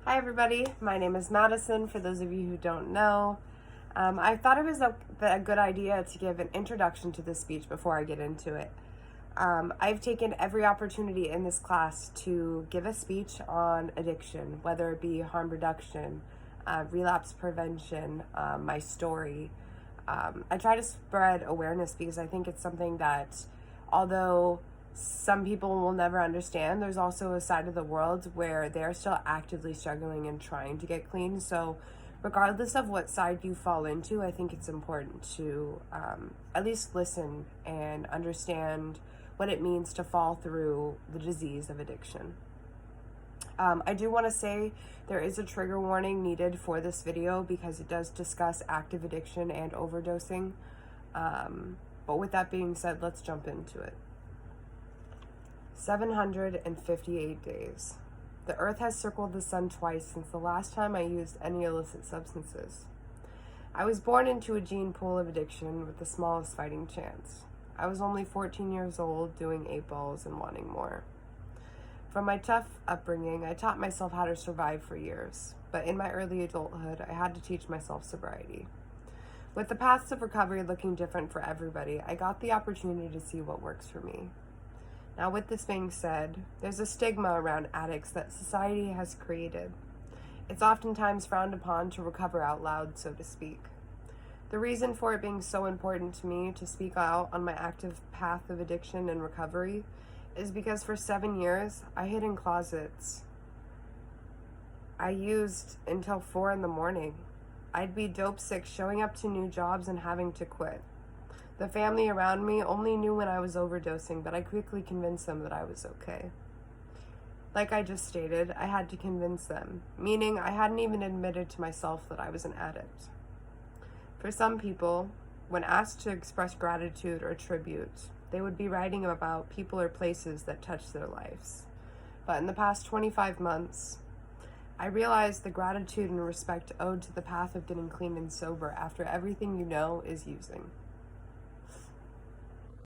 Hi everybody, my name is Madison, for those of you who don't know. I thought it was a good idea to give an introduction to this speech before I get into it. I've taken every opportunity in this class to give a speech on addiction, whether it be harm reduction, relapse prevention, my story. I try to spread awareness because I think it's something that, although some people will never understand, there's also a side of the world where they're still actively struggling and trying to get clean. So regardless of what side you fall into, I think it's important to at least listen and understand what it means to fall through the disease of addiction. I do want to say there is a trigger warning needed for this video because it does discuss active addiction and overdosing. But with that being said, let's jump into it. 758 days. The earth has circled the sun twice since the last time I used any illicit substances. I was born into a gene pool of addiction with the smallest fighting chance. I was only 14 years old, doing 8 balls and wanting more. From my tough upbringing, I taught myself how to survive for years, but in my early adulthood, I had to teach myself sobriety. With the paths of recovery looking different for everybody, I got the opportunity to see what works for me. Now, with this being said, there's a stigma around addicts that society has created. It's oftentimes frowned upon to recover out loud, so to speak. The reason for it being so important to me to speak out on my active path of addiction and recovery is because for 7 years, I hid in closets. I used until 4 in the morning. I'd be dope sick, showing up to new jobs and having to quit. The family around me only knew when I was overdosing, but I quickly convinced them that I was okay. Like I just stated, I had to convince them, meaning I hadn't even admitted to myself that I was an addict. For some people, when asked to express gratitude or tribute, they would be writing about people or places that touched their lives. But in the past 25 months, I realized the gratitude and respect owed to the path of getting clean and sober after everything you know is using.